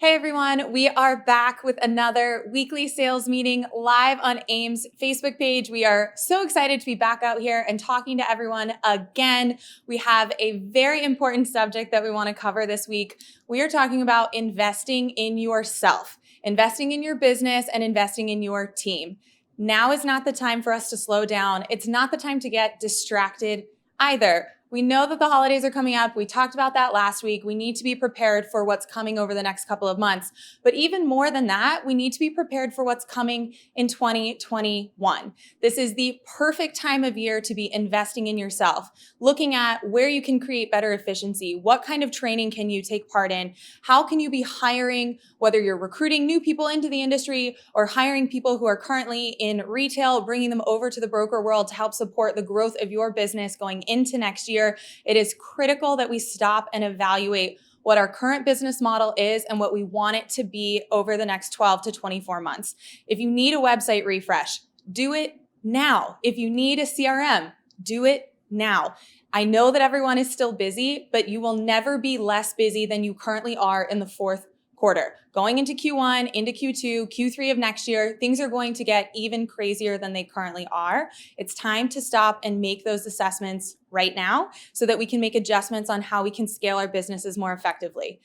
Hey everyone, we are back with another weekly sales meeting live on AIME's Facebook page. We are so excited to be back out here and talking to everyone again. We have a very important subject that we want to cover this week. We are talking about investing in yourself, investing in your business, and investing in your team. Now is not the time for us to slow down. It's not the time to get distracted either. We know that the holidays are coming up. We talked about that last week. We need to be prepared for what's coming over the next couple of months. But even more than that, we need to be prepared for what's coming in 2021. This is the perfect time of year to be investing in yourself, looking at where you can create better efficiency. What kind of training can you take part in? How can you be hiring, whether you're recruiting new people into the industry or hiring people who are currently in retail, bringing them over to the broker world to help support the growth of your business going into next year. It is critical that we stop and evaluate what our current business model is and what we want it to be over the next 12 to 24 months. If you need a website refresh, do it now. If you need a CRM, do it now. I know that everyone is still busy, but you will never be less busy than you currently are in the fourth quarter. Going into Q1, into Q2, Q3 of next year, things are going to get even crazier than they currently are. It's time to stop and make those assessments right now so that we can make adjustments on how we can scale our businesses more effectively.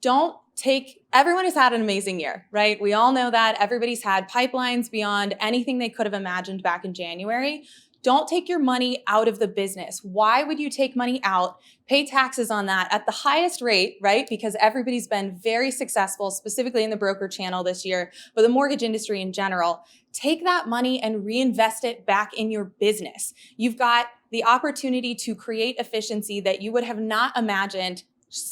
Everyone has had an amazing year, right? We all know that. Everybody's had pipelines beyond anything they could have imagined back in January. Don't take your money out of the business. Why would you take money out, pay taxes on that at the highest rate, right? Because everybody's been very successful, specifically in the broker channel this year, but the mortgage industry in general. Take that money and reinvest it back in your business. You've got the opportunity to create efficiency that you would have not imagined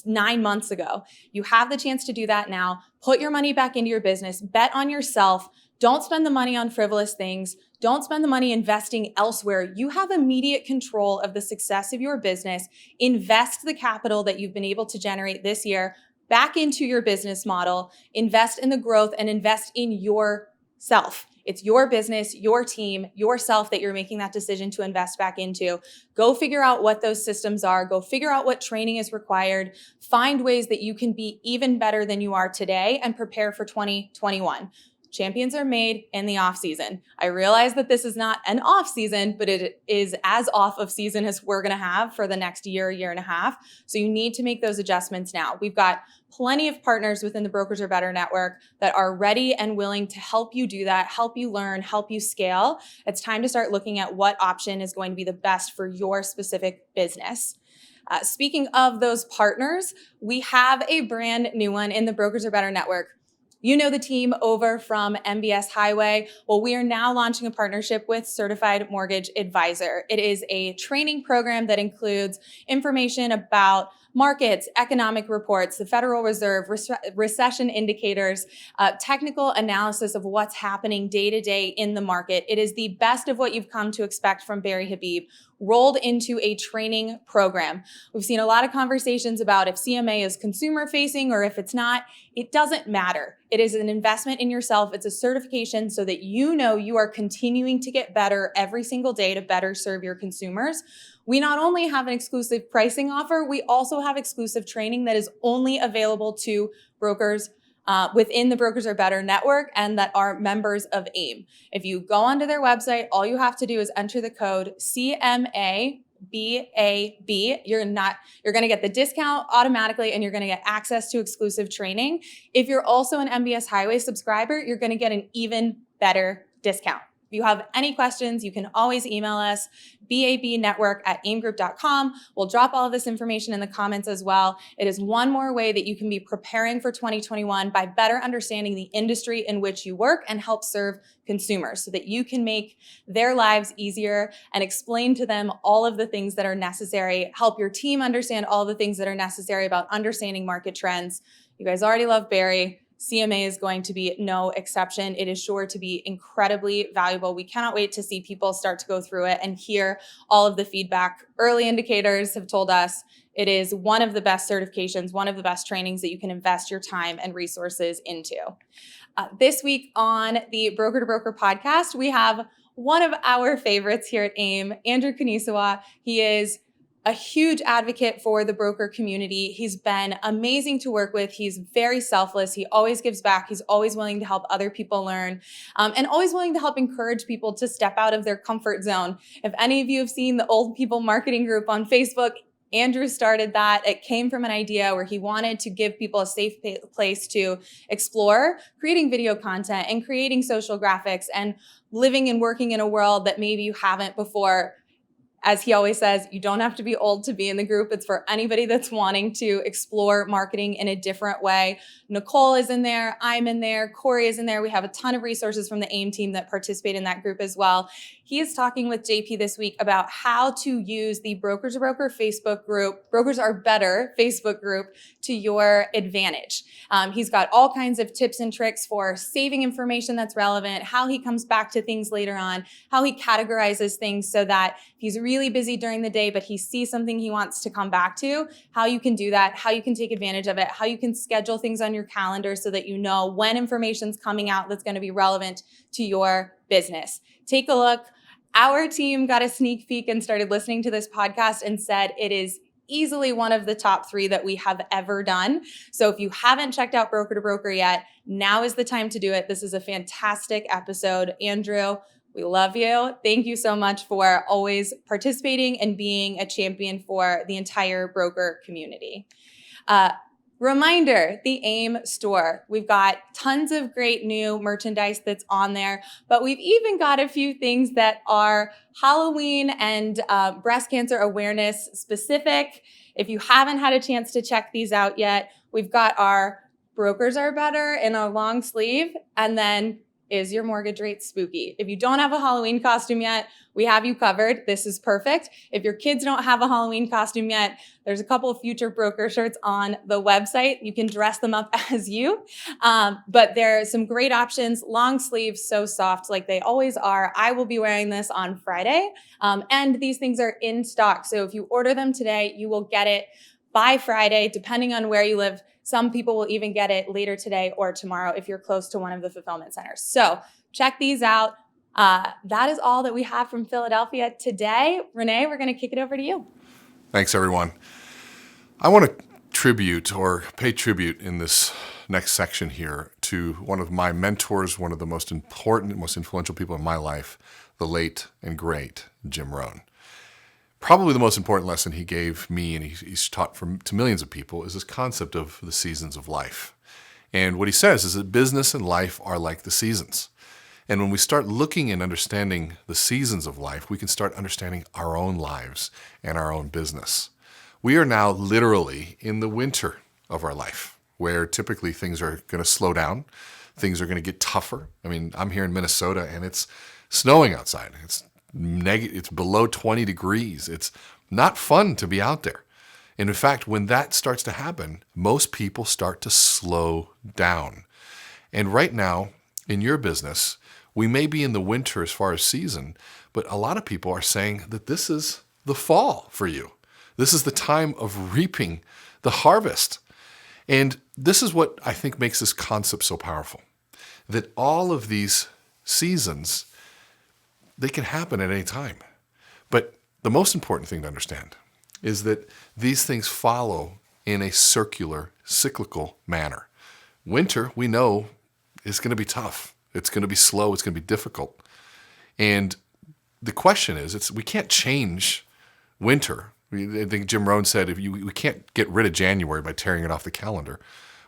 9 months ago. You have the chance to do that now. Put your money back into your business. Bet on yourself. Don't spend the money on frivolous things. Don't spend the money investing elsewhere. You have immediate control of the success of your business. Invest the capital that you've been able to generate this year back into your business model. Invest in the growth and invest in yourself. It's your business, your team, yourself that you're making that decision to invest back into. Go figure out what those systems are. Go figure out what training is required. Find ways that you can be even better than you are today and prepare for 2021. Champions are made in the off season. I realize that this is not an off season, but it is as off of season as we're going to have for the next year and a half. So you need to make those adjustments now. We've got plenty of partners within the Brokers Are Better network that are ready and willing to help you do that, help you learn, help you scale. It's time to start looking at what option is going to be the best for your specific business. Speaking of those partners, we have a brand new one in the Brokers Are Better network. You know the team over from MBS Highway. Well, we are now launching a partnership with Certified Mortgage Advisor. It is a training program that includes information about markets, economic reports, the Federal Reserve, recession indicators, technical analysis of what's happening day to day in the market. It is the best of what you've come to expect from Barry Habib, rolled into a training program. We've seen a lot of conversations about if CMA is consumer facing or if it's not. It doesn't matter. It is an investment in yourself. It's a certification so that you know you are continuing to get better every single day to better serve your consumers. We not only have an exclusive pricing offer, we also have exclusive training that is only available to brokers within the Brokers Are Better network and that are members of AIME. If you go onto their website, all you have to do is enter the code CMABAB. You're going to get the discount automatically and you're going to get access to exclusive training. If you're also an MBS Highway subscriber, you're going to get an even better discount. If you have any questions, you can always email us, babnetwork@aimegroup.com. We'll drop all of this information in the comments as well. It is one more way that you can be preparing for 2021 by better understanding the industry in which you work and help serve consumers so that you can make their lives easier and explain to them all of the things that are necessary, help your team understand all the things that are necessary about understanding market trends. You guys already love Barry. CMA is going to be no exception. It is sure to be incredibly valuable. We cannot wait to see people start to go through it and hear all of the feedback. Early indicators have told us it is one of the best certifications, one of the best trainings that you can invest your time and resources into. This week on the Broker to Broker podcast, we have one of our favorites here at AIME, Andrew Kunisawa. He is a huge advocate for the broker community. He's been amazing to work with. He's very selfless. He always gives back. He's always willing to help other people learn, and always willing to help encourage people to step out of their comfort zone. If any of you have seen the Old People Marketing Group on Facebook, Andrew started that. It came from an idea where he wanted to give people a safe place to explore creating video content and creating social graphics and living and working in a world that maybe you haven't before. As he always says, you don't have to be old to be in the group. It's for anybody that's wanting to explore marketing in a different way. Nicole is in there. I'm in there. Corey is in there. We have a ton of resources from the AIME team that participate in that group as well. He is talking with JP this week about how to use the Broker to Broker Facebook group, Brokers Are Better Facebook group, to your advantage. He's got all kinds of tips and tricks for saving information that's relevant, how he comes back to things later on, how he categorizes things so that if he's really busy during the day, but he sees something he wants to come back to, how you can do that, how you can take advantage of it, how you can schedule things on your calendar so that you know when information's coming out that's going to be relevant to your business. Take a look. Our team got a sneak peek and started listening to this podcast and said it is easily one of the top 3 that we have ever done. So if you haven't checked out Broker to Broker yet, now is the time to do it. This is a fantastic episode. Andrew, we love you. Thank you so much for always participating and being a champion for the entire broker community. Reminder, the AIME Store. We've got tons of great new merchandise that's on there, but we've even got a few things that are Halloween and breast cancer awareness specific. If you haven't had a chance to check these out yet, we've got our Brokers Are Better in a long sleeve, and then Is Your Mortgage Rate Spooky? If you don't have a Halloween costume yet, we have you covered. This is perfect. If your kids don't have a Halloween costume yet, there's a couple of future broker shirts on the website. You can dress them up as you. But there are some great options. Long sleeves, so soft like they always are. I will be wearing this on Friday. And these things are in stock. So if you order them today, you will get it by Friday, depending on where you live. Some people will even get it later today or tomorrow if you're close to one of the fulfillment centers. So check these out. That is all that we have from Philadelphia today. Renee, we're going to kick it over to you. Thanks, everyone. I want to pay tribute in this next section here to one of my mentors, one of the most important, most influential people in my life, the late and great Jim Rohn. Probably the most important lesson he gave me, and he's taught to millions of people, is this concept of the seasons of life. And what he says is that business and life are like the seasons. And when we start looking and understanding the seasons of life, we can start understanding our own lives and our own business. We are now literally in the winter of our life, where typically things are going to slow down. Things are going to get tougher. I mean, I'm here in Minnesota and it's snowing outside. It's below 20 degrees. It's not fun to be out there. And in fact, when that starts to happen, most people start to slow down. And right now, in your business, we may be in the winter as far as season, but a lot of people are saying that this is the fall for you. This is the time of reaping the harvest. And this is what I think makes this concept so powerful, that all of these seasons, they can happen at any time. But the most important thing to understand is that these things follow in a circular, cyclical manner. Winter, we know, is going to be tough. It's going to be slow. It's going to be difficult. And the question is, we can't change winter. I think Jim Rohn said, we can't get rid of January by tearing it off the calendar.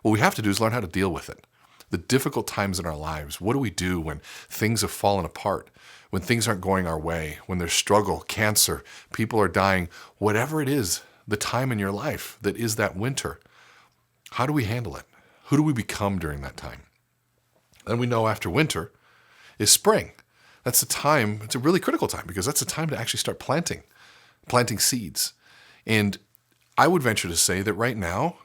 What we have to do is learn how to deal with it. The difficult times in our lives. What do we do when things have fallen apart? When things aren't going our way? When there's struggle, cancer, people are dying, whatever it is, the time in your life that is that winter, how do we handle it? Who do we become during that time? And we know after winter is spring. That's the time, it's a really critical time because that's the time to actually start planting seeds. And I would venture to say that right now,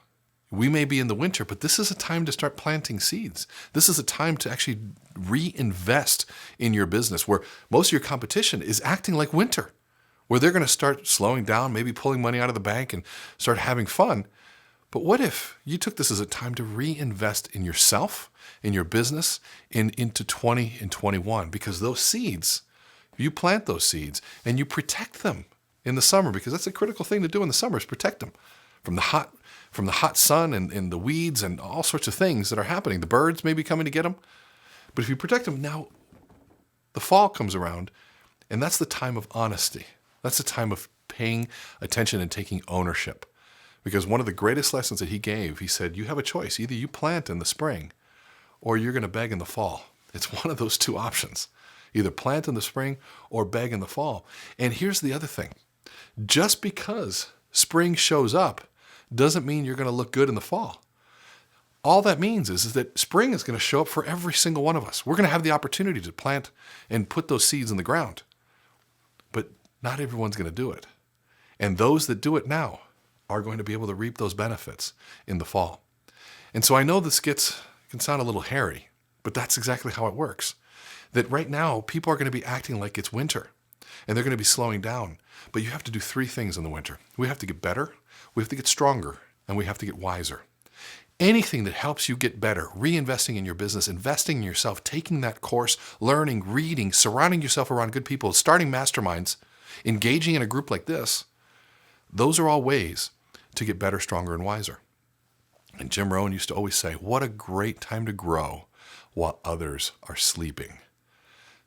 we may be in the winter, but this is a time to start planting seeds. This is a time to actually reinvest in your business where most of your competition is acting like winter, where they're going to start slowing down, maybe pulling money out of the bank and start having fun. But what if you took this as a time to reinvest in yourself, in your business, into 20 and 21? Because those seeds, you plant those seeds and you protect them in the summer, because that's a critical thing to do in the summer, is protect them from the hot sun and the weeds and all sorts of things that are happening. The birds may be coming to get them. But if you protect them, now the fall comes around, and that's the time of honesty. That's the time of paying attention and taking ownership. Because one of the greatest lessons that he gave, he said, you have a choice. Either you plant in the spring or you're going to beg in the fall. It's one of those two options. Either plant in the spring or beg in the fall. And here's the other thing. Just because spring shows up doesn't mean you're going to look good in the fall. All that means is that spring is going to show up for every single one of us. We're going to have the opportunity to plant and put those seeds in the ground. But not everyone's going to do it. And those that do it now are going to be able to reap those benefits in the fall. And so I know this can sound a little hairy, but that's exactly how it works. That right now, people are going to be acting like it's winter, and they're going to be slowing down. But you have to do three things in the winter. We have to get better, we have to get stronger, and we have to get wiser. Anything that helps you get better, reinvesting in your business, investing in yourself, taking that course, learning, reading, surrounding yourself around good people, starting masterminds, engaging in a group like this, those are all ways to get better, stronger, and wiser. And Jim Rohn used to always say, what a great time to grow while others are sleeping.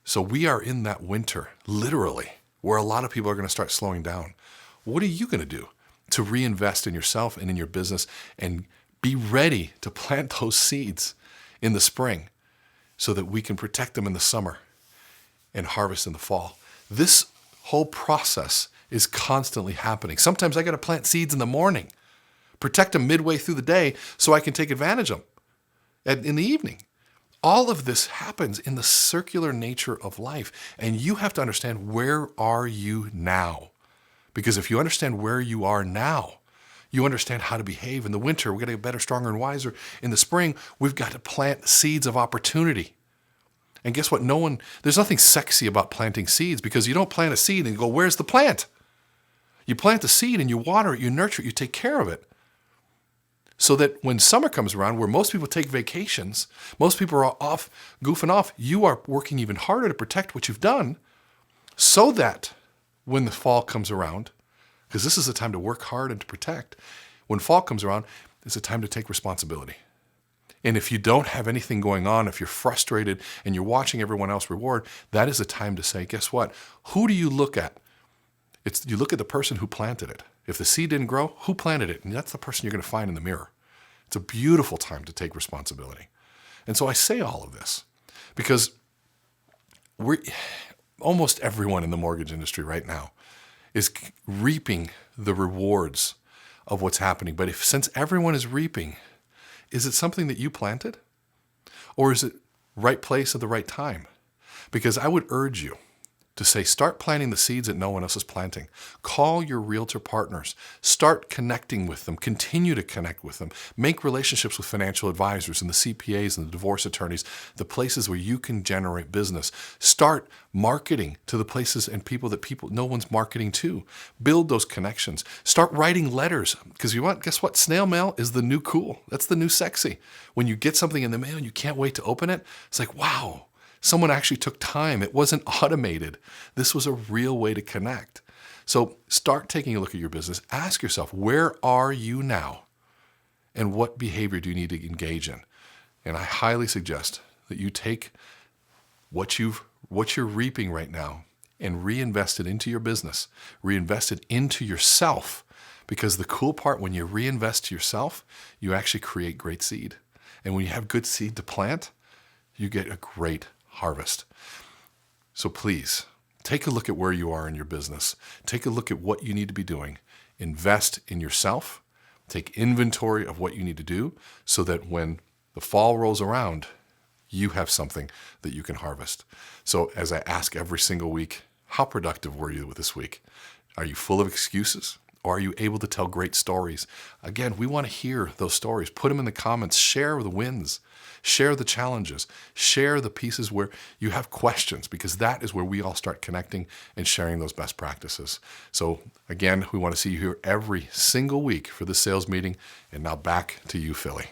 So we are in that winter, literally, where a lot of people are going to start slowing down. What are you going to do to reinvest in yourself and in your business and be ready to plant those seeds in the spring so that we can protect them in the summer and harvest in the fall? This whole process is constantly happening. Sometimes I got to plant seeds in the morning, protect them midway through the day so I can take advantage of them in the evening. All of this happens in the circular nature of life. And you have to understand, where are you now? Because if you understand where you are now, you understand how to behave. In the winter, we've got to get better, stronger, and wiser. In the spring, we've got to plant seeds of opportunity. And guess what? There's nothing sexy about planting seeds, because you don't plant a seed and go, where's the plant? You plant the seed and you water it, you nurture it, you take care of it. So that when summer comes around, where most people take vacations, most people are off, goofing off, you are working even harder to protect what you've done, so that when the fall comes around, because this is a time to work hard and to protect, when fall comes around, it's a time to take responsibility. And if you don't have anything going on, if you're frustrated and you're watching everyone else reward, that is a time to say, guess what? Who do you look at? You look at the person who planted it. If the seed didn't grow, who planted it? And that's the person you're going to find in the mirror. It's a beautiful time to take responsibility. And so I say all of this because almost everyone in the mortgage industry right now is reaping the rewards of what's happening. But since everyone is reaping, is it something that you planted? Or is it right place at the right time? Because I would urge you to say, start planting the seeds that no one else is planting. Call your realtor partners. Start connecting with them. Continue to connect with them. Make relationships with financial advisors and the CPAs and the divorce attorneys, the places where you can generate business. Start marketing to the places and people that no one's marketing to. Build those connections. Start writing letters, because guess what? Snail mail is the new cool. That's the new sexy. When you get something in the mail and you can't wait to open it, it's like, wow. Someone actually took time. It wasn't automated. This was a real way to connect. So start taking a look at your business. Ask yourself, where are you now? And what behavior do you need to engage in? And I highly suggest that you take what you're reaping right now and reinvest it into your business. Reinvest it into yourself. Because the cool part, when you reinvest to yourself, you actually create great seed. And when you have good seed to plant, you get a great harvest. So please, take a look at where you are in your business. Take a look at what you need to be doing. Invest in yourself. Take inventory of what you need to do so that when the fall rolls around, you have something that you can harvest. So as I ask every single week, how productive were you this week? Are you full of excuses? Or are you able to tell great stories? Again, we want to hear those stories. Put them in the comments. Share the wins. Share the challenges. Share the pieces where you have questions, because that is where we all start connecting and sharing those best practices. So again, we want to see you here every single week for the sales meeting. And now back to you, Philly.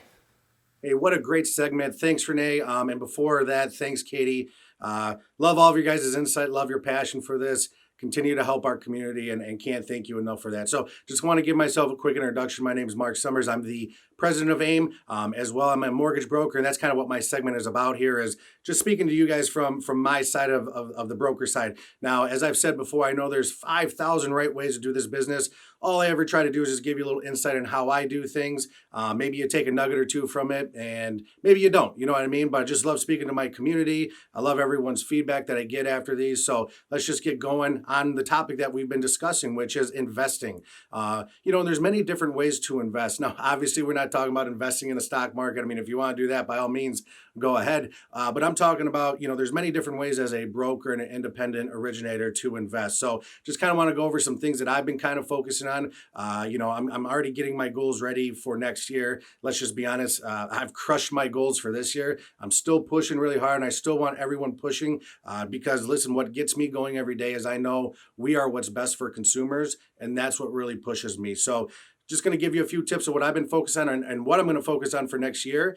Hey, what a great segment. Thanks, Renee. And before that, thanks, Katie. Love all of your guys' insight. Love your passion for this. continue to help our community and can't thank you enough for that. So just want to give myself a quick introduction. My name is Mark Summers. I'm the president of AIME as well. I'm a mortgage broker, and that's kind of what my segment is about here, is just speaking to you guys from my side of the broker side. Now, as I've said before, I know there's 5,000 right ways to do this business. All I ever try to do is just give you a little insight on how I do things. Maybe you take a nugget or two from it, and maybe you don't, you know what I mean? But I just love speaking to my community. I love everyone's feedback that I get after these. So let's just get going on the topic that we've been discussing, which is investing. There's many different ways to invest. Now, obviously, we're not talking about investing in the stock market. I mean, if you want to do that, by all means, go ahead. But I'm talking about, there's many different ways as a broker and an independent originator to invest. So just kind of want to go over some things that I've been kind of focusing on. I'm already getting my goals ready for next year. Let's just be honest. I've crushed my goals for this year. I'm still pushing really hard, and I still want everyone pushing because, listen, what gets me going every day is I know we are what's best for consumers, and that's what really pushes me. So just going to give you a few tips of what I've been focused on and what I'm going to focus on for next year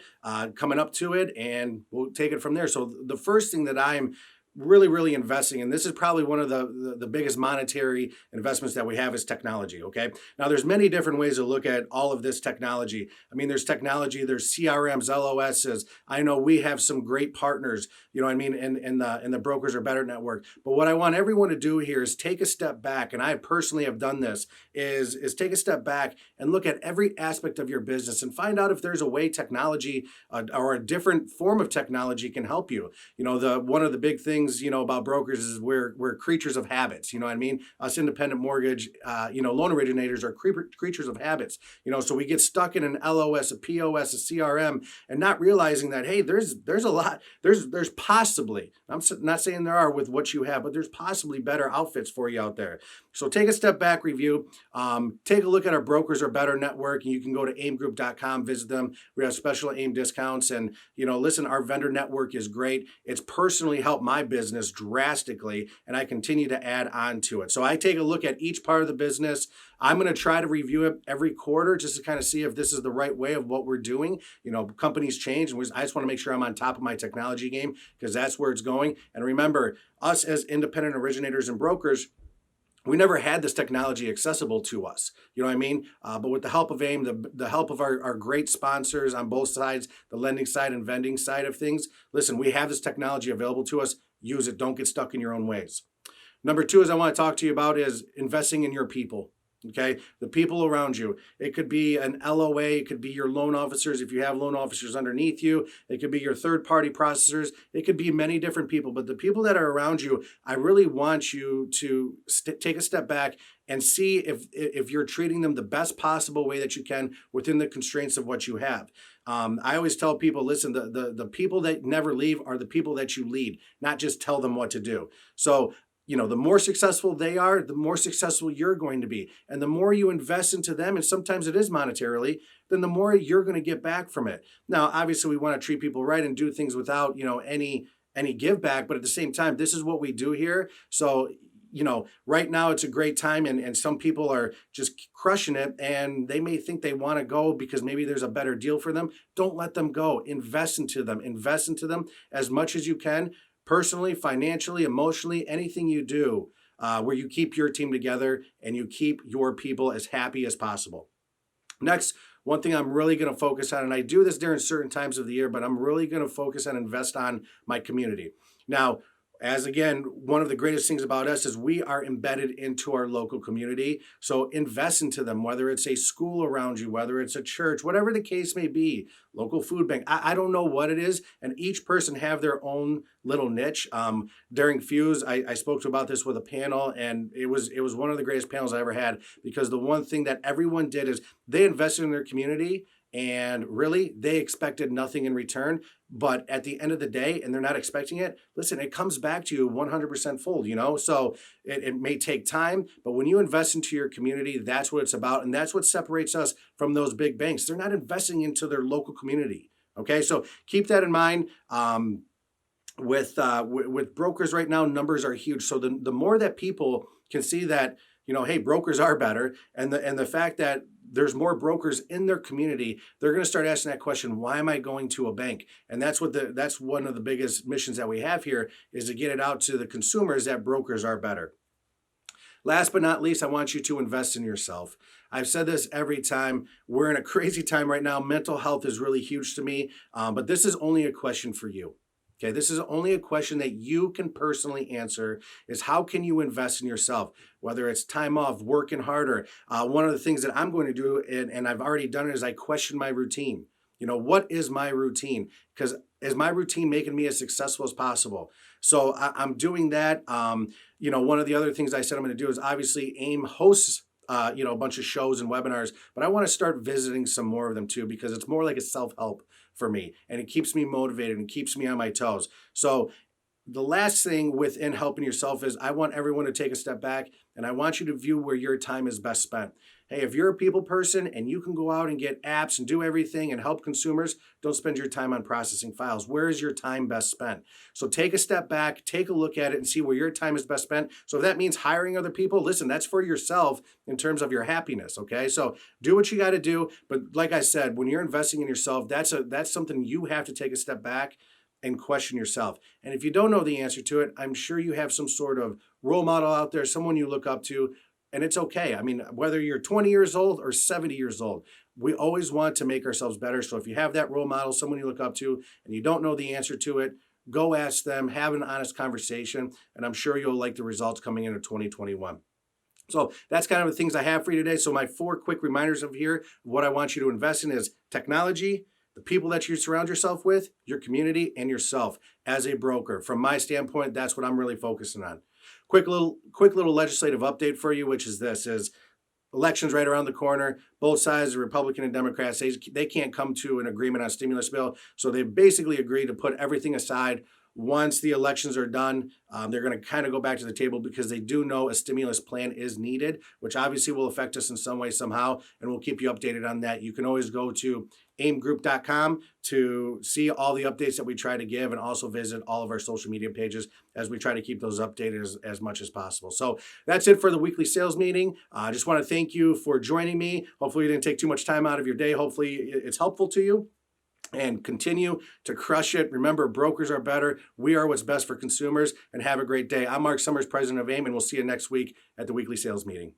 coming up to it, and we'll take it from there. So the first thing that I'm really investing in, this is probably one of the biggest monetary investments that we have, is technology. Okay, now there's many different ways to look at all of this technology. I mean, there's technology, there's CRMs, LOSs. I know we have some great partners, in the Brokers Are Better network. But what I want everyone to do here is take a step back, and I personally have done this, is take a step back and look at every aspect of your business and find out if there's a way technology or a different form of technology can help you. One of the big things about brokers is we're creatures of habits. You know what I mean? Us independent mortgage, loan originators are creatures of habits. So we get stuck in an LOS, a POS, a CRM, and not realizing that, hey, there's a lot. There's possibly, I'm not saying there are with what you have, but there's possibly better outfits for you out there. So take a step back, review, take a look at our Brokers Are Better network, and you can go to aimegroup.com, visit them. We have special AIME discounts, and listen, our vendor network is great. It's personally helped my business drastically, and I continue to add on to it. So I take a look at each part of the business. I'm going to try to review it every quarter just to kind of see if this is the right way of what we're doing. Companies change, and I just want to make sure I'm on top of my technology game, because that's where it's going. And remember, us as independent originators and brokers, we never had this technology accessible to us. You know what I mean? But with the help of AIME, the help of our great sponsors on both sides, the lending side and vending side of things, listen, we have this technology available to us. Use it. Don't get stuck in your own ways. Number two is I want to talk to you about is investing in your people. Okay, the people around you. It could be an LOA. It could be your loan officers if you have loan officers underneath you. It could be your third-party processors. It could be many different people. But the people that are around you, I really want you to take a step back and see if you're treating them the best possible way that you can within the constraints of what you have. I always tell people, listen, the people that never leave are the people that you lead, not just tell them what to do. So the more successful they are, the more successful you're going to be. And the more you invest into them, and sometimes it is monetarily, then the more you're going to get back from it. Now, obviously, we want to treat people right and do things without, any give back. But at the same time, this is what we do here. So, right now it's a great time, and some people are just crushing it, and they may think they want to go because maybe there's a better deal for them. Don't let them go. Invest into them as much as you can. Personally, financially, emotionally, anything you do where you keep your team together and you keep your people as happy as possible. Next, one thing I'm really going to focus on, and I do this during certain times of the year, but I'm really going to focus on invest on my community. Now, as again, one of the greatest things about us is we are embedded into our local community. So invest into them, whether it's a school around you, whether it's a church, whatever the case may be, local food bank. I don't know what it is. And each person have their own little niche. During Fuse, I spoke to about this with a panel, and it was one of the greatest panels I ever had, because the one thing that everyone did is they invested in their community. And really, they expected nothing in return. But at the end of the day, and they're not expecting it, listen, it comes back to you 100% full, So it may take time, but when you invest into your community, that's what it's about. And that's what separates us from those big banks. They're not investing into their local community. Okay, so keep that in mind. With brokers right now, numbers are huge. So the more that people can see that, hey, brokers are better, and the fact that there's more brokers in their community, they're going to start asking that question, why am I going to a bank? And that's one of the biggest missions that we have here, is to get it out to the consumers that brokers are better. last but not least, I want you to invest in yourself. I've said this every time. We're in a crazy time right now. Mental health is really huge to me, but this is only a question for you. Okay, this is only a question that you can personally answer, is how can you invest in yourself, whether it's time off, working harder. One of the things that I'm going to do, and I've already done it, is I question my routine. What is my routine? Because is my routine making me as successful as possible? So I'm doing that. One of the other things I said I'm going to do is obviously AIME hosts a bunch of shows and webinars, but I want to start visiting some more of them too, because it's more like a self-help for me, and it keeps me motivated and keeps me on my toes. So the last thing within helping yourself is I want everyone to take a step back, and I want you to view where your time is best spent. Hey, if you're a people person and you can go out and get apps and do everything and help consumers, don't spend your time on processing files. Where is your time best spent? So take a step back, take a look at it and see where your time is best spent. So if that means hiring other people, listen, that's for yourself in terms of your happiness, okay? So do what you got to do. But like I said, when you're investing in yourself, that's something you have to take a step back and question yourself. And if you don't know the answer to it, I'm sure you have some sort of role model out there, someone you look up to, and it's okay. I mean, whether you're 20 years old or 70 years old, we always want to make ourselves better. So if you have that role model, someone you look up to, and you don't know the answer to it, go ask them, have an honest conversation, and I'm sure you'll like the results coming into 2021. So that's kind of the things I have for you today. So my 4 quick reminders of here, what I want you to invest in is technology, the people that you surround yourself with, your community, and yourself as a broker. From my standpoint, that's what I'm really focusing on. Quick little legislative update for you, which is this: is elections right around the corner. Both sides, the Republican and Democrats, they can't come to an agreement on stimulus bill. So they basically agreed to put everything aside. Once the elections are done, they're going to kind of go back to the table because they do know a stimulus plan is needed, which obviously will affect us in some way, somehow, and we'll keep you updated on that. You can always go to aimgroup.com to see all the updates that we try to give, and also visit all of our social media pages as we try to keep those updated as much as possible. So that's it for the weekly sales meeting. I just want to thank you for joining me. Hopefully you didn't take too much time out of your day. Hopefully it's helpful to you. And continue to crush it. Remember, brokers are better. We are what's best for consumers. And have a great day. I'm Mark Summers, president of AIME, and we'll see you next week at the weekly sales meeting.